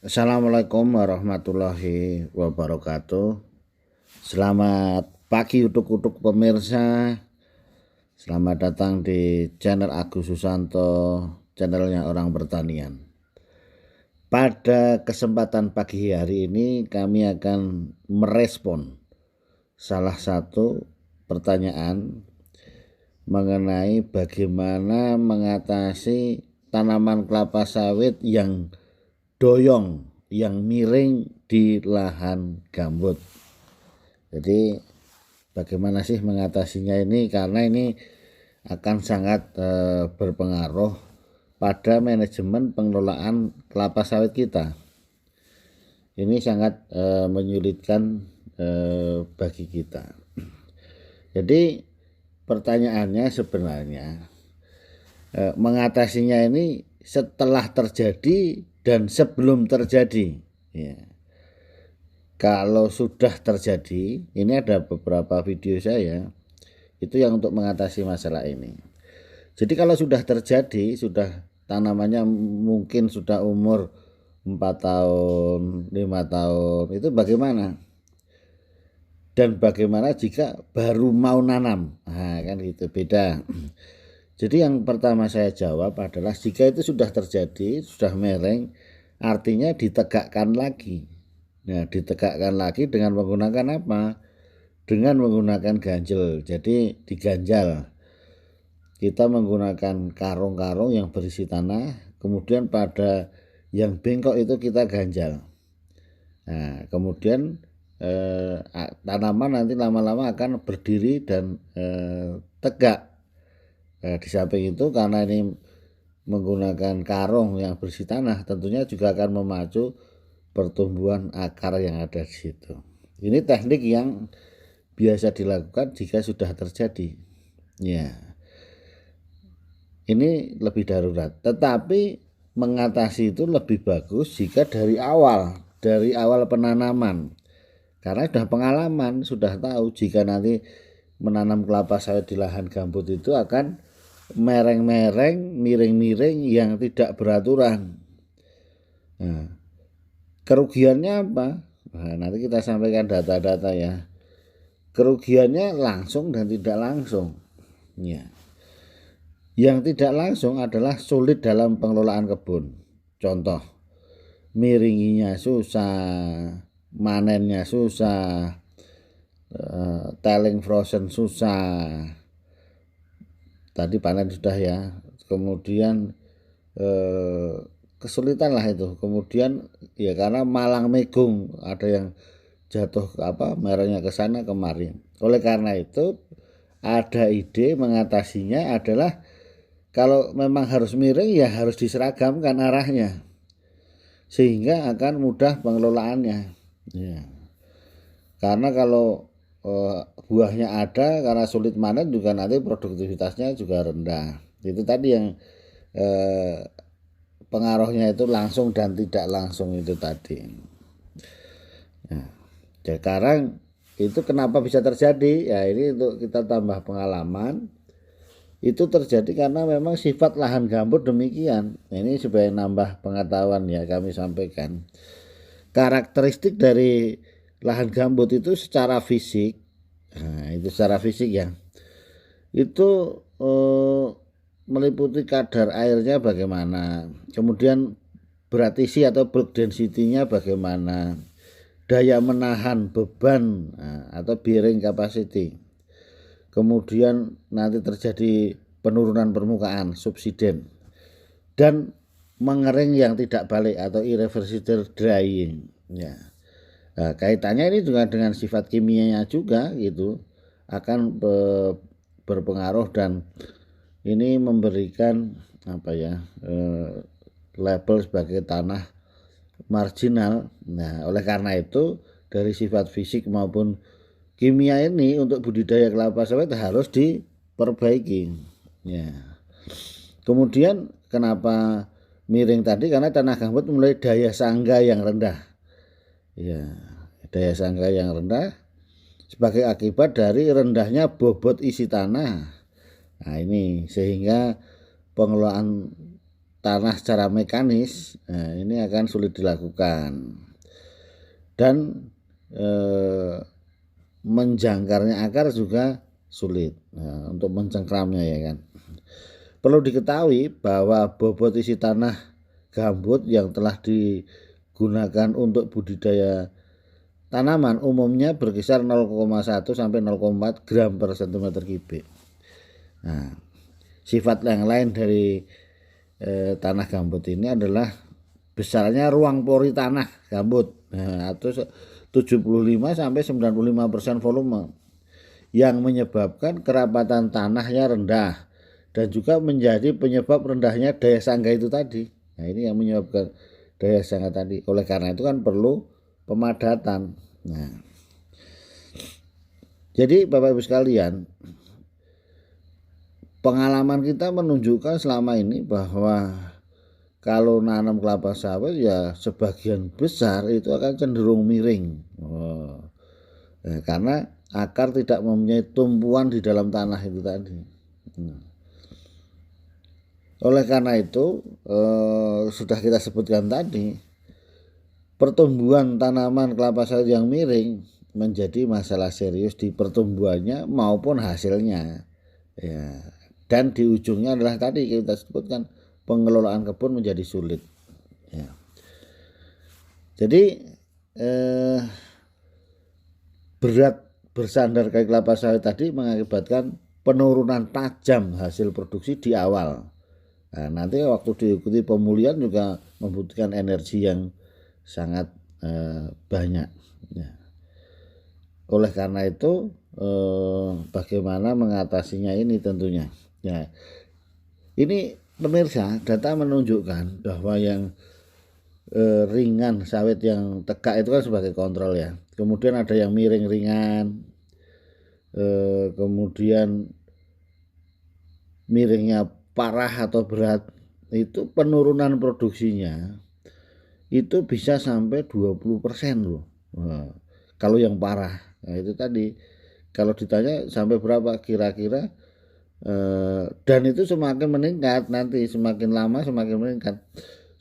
Assalamualaikum warahmatullahi wabarakatuh. Selamat pagi utuk-utuk pemirsa. Selamat datang di channel Agus Susanto, channelnya orang pertanian. Pada kesempatan pagi hari ini kami akan merespon salah satu pertanyaan mengenai bagaimana mengatasi tanaman kelapa sawit yang doyong, yang miring di lahan gambut. Jadi bagaimana sih mengatasinya ini, karena ini akan sangat berpengaruh pada manajemen pengelolaan kelapa sawit kita. Ini sangat menyulitkan bagi kita. Jadi pertanyaannya sebenarnya mengatasinya ini setelah terjadi dan sebelum terjadi, ya. Kalau sudah terjadi, ini ada beberapa video saya itu yang untuk mengatasi masalah ini. Jadi kalau sudah terjadi, sudah tanamannya mungkin sudah umur 4 tahun, 5 tahun, itu bagaimana? Dan bagaimana jika baru mau nanam? Nah, kan gitu, beda. Jadi yang pertama saya jawab adalah jika itu sudah terjadi, sudah mereng, artinya ditegakkan lagi. Nah, ditegakkan lagi dengan menggunakan apa? Dengan menggunakan ganjel. Jadi diganjal. Kita menggunakan karung-karung yang berisi tanah, kemudian pada yang bengkok itu kita ganjal. Nah, kemudian tanaman nanti lama-lama akan berdiri dan tegak. Di samping itu karena ini menggunakan karung yang berisi tanah, tentunya juga akan memacu pertumbuhan akar yang ada di situ. Ini teknik yang biasa dilakukan jika sudah terjadi. Ya, ini lebih darurat. Tetapi mengatasi itu lebih bagus jika dari awal penanaman. Karena sudah pengalaman, sudah tahu jika nanti menanam kelapa sawit di lahan gambut itu akan mereng-mereng, miring-miring yang tidak beraturan. Nah, kerugiannya apa? Nah, nanti kita sampaikan data-data ya. Kerugiannya langsung dan tidak langsung. Ya. Yang tidak langsung adalah sulit dalam pengelolaan kebun. Contoh, miringinya susah, manennya susah, telling frozen susah. Tadi panen sudah ya, kemudian kesulitan lah itu. Kemudian ya karena malang megung, ada yang jatuh merahnya ke sana kemari. Oleh karena itu ada ide mengatasinya adalah kalau memang harus miring ya harus diseragamkan arahnya sehingga akan mudah pengelolaannya. Ya. Karena kalau buahnya ada, karena sulit manen juga nanti produktivitasnya juga rendah. Itu tadi yang pengaruhnya itu langsung dan tidak langsung itu tadi. Nah, sekarang itu kenapa bisa terjadi? Ya ini untuk kita tambah pengalaman. Itu terjadi karena memang sifat lahan gambut demikian. Ini supaya nambah pengetahuan ya kami sampaikan. Karakteristik dari lahan gambut itu secara fisik, nah itu secara fisik ya, itu meliputi kadar airnya bagaimana, kemudian berat isi atau bulk density-nya bagaimana, daya menahan beban atau bearing capacity, kemudian nanti terjadi penurunan permukaan subsiden, dan mengering yang tidak balik atau irreversible drying ya. Nah, kaitannya ini juga dengan sifat kimianya juga gitu akan berpengaruh, dan ini memberikan label sebagai tanah marginal. Nah, oleh karena itu dari sifat fisik maupun kimia ini untuk budidaya kelapa sawit harus diperbaiki ya. Kemudian kenapa miring tadi? Karena tanah gambut mulai daya sangga yang rendah ya, daya sangga yang rendah sebagai akibat dari rendahnya bobot isi tanah. Nah ini sehingga pengelolaan tanah secara mekanis, nah ini akan sulit dilakukan. Dan menjangkarnya akar juga sulit. Nah, untuk mencengkramnya ya kan. Perlu diketahui bahwa bobot isi tanah gambut yang telah digunakan untuk budidaya tanaman umumnya berkisar 0,1 sampai 0,4 gram per cm kubik. Nah, sifat yang lain dari tanah gambut ini adalah besarnya ruang pori tanah gambut, atau 75 sampai 95% volume, yang menyebabkan kerapatan tanahnya rendah dan juga menjadi penyebab rendahnya daya sangga itu tadi. Nah, ini yang menyebabkan daya sangga tadi. Oleh karena itu kan perlu pemadatan. Nah, jadi Bapak Ibu sekalian, pengalaman kita menunjukkan selama ini bahwa kalau nanam kelapa sawit ya sebagian besar itu akan cenderung miring. Karena akar tidak mempunyai tumpuan di dalam tanah itu tadi. Oleh karena itu sudah kita sebutkan tadi, pertumbuhan tanaman kelapa sawit yang miring menjadi masalah serius di pertumbuhannya maupun hasilnya. Ya. Dan di ujungnya adalah tadi kita sebutkan, pengelolaan kebun menjadi sulit. Ya. Jadi berat bersandar kayak kelapa sawit tadi mengakibatkan penurunan tajam hasil produksi di awal. Nah, nanti waktu diikuti pemulihan juga membutuhkan energi yang sangat banyak. Ya. Oleh karena itu bagaimana mengatasinya ini tentunya. Ya, ini pemirsa, data menunjukkan bahwa yang ringan sawit yang tegak itu kan sebagai kontrol ya. Kemudian ada yang miring ringan, kemudian miringnya parah atau berat, itu penurunan produksinya itu bisa sampai 20% loh. Nah, kalau yang parah, nah itu tadi kalau ditanya sampai berapa kira-kira. Dan itu semakin meningkat, nanti semakin lama semakin meningkat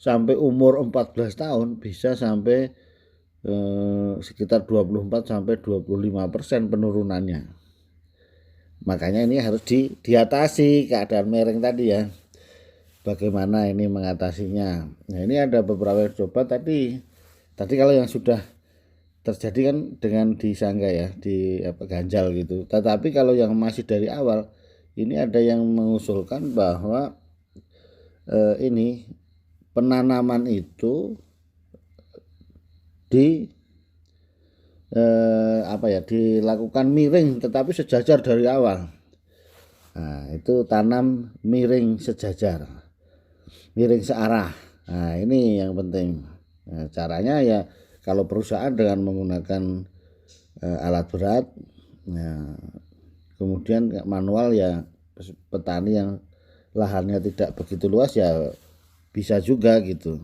sampai umur 14 tahun bisa sampai sekitar 24 sampai 25% penurunannya. Makanya ini harus diatasi keadaan miring tadi ya. Bagaimana ini mengatasinya? Nah, ini ada beberapa coba tadi kalau yang sudah terjadi kan dengan disangga ya, di ganjal gitu. Tetapi kalau yang masih dari awal, ini ada yang mengusulkan bahwa ini penanaman itu dilakukan miring tetapi sejajar dari awal. Nah, itu tanam miring sejajar, miring searah. Nah, ini yang penting. Nah, caranya ya kalau perusahaan dengan menggunakan alat berat, nah, kemudian manual ya petani yang lahannya tidak begitu luas ya bisa juga gitu.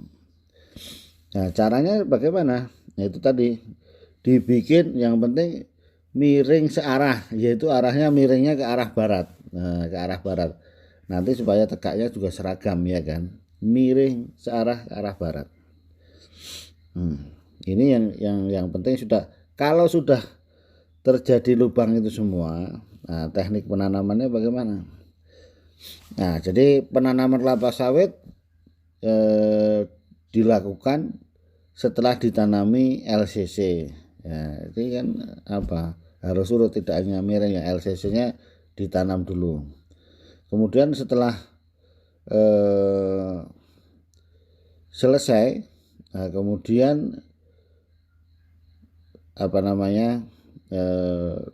Nah, caranya bagaimana? Nah, itu tadi dibikin yang penting miring searah, yaitu arahnya miringnya ke arah barat. Nah, ke arah barat. Nanti supaya tegaknya juga seragam ya kan. Miring searah ke arah barat. Ini yang penting sudah, kalau sudah terjadi lubang itu semua, nah teknik penanamannya bagaimana? Nah, jadi penanaman kelapa sawit dilakukan setelah ditanami LCC. Ya, ini kan harus urut, tidak hanya miring ya, LCC-nya ditanam dulu. Kemudian setelah selesai, nah kemudian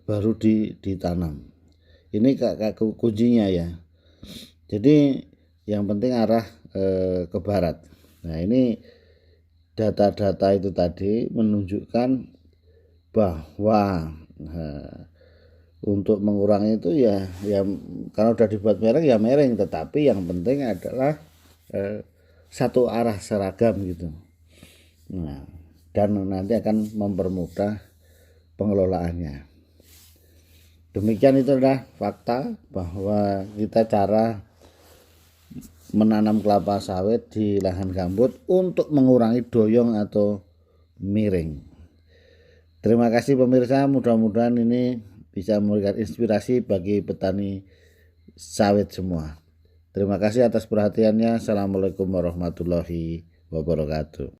baru ditanam. Ini kuncinya ya. Jadi yang penting arah ke barat. Nah, ini data-data itu tadi menunjukkan bahwa untuk mengurangi itu ya karena udah dibuat miring ya miring, tetapi yang penting adalah satu arah seragam gitu. Nah, dan nanti akan mempermudah pengelolaannya. Demikian, itu adalah fakta bahwa kita cara menanam kelapa sawit di lahan gambut untuk mengurangi doyong atau miring. Terima kasih pemirsa, mudah-mudahan ini bisa memberikan inspirasi bagi petani sawit semua. Terima kasih atas perhatiannya. Assalamualaikum warahmatullahi wabarakatuh.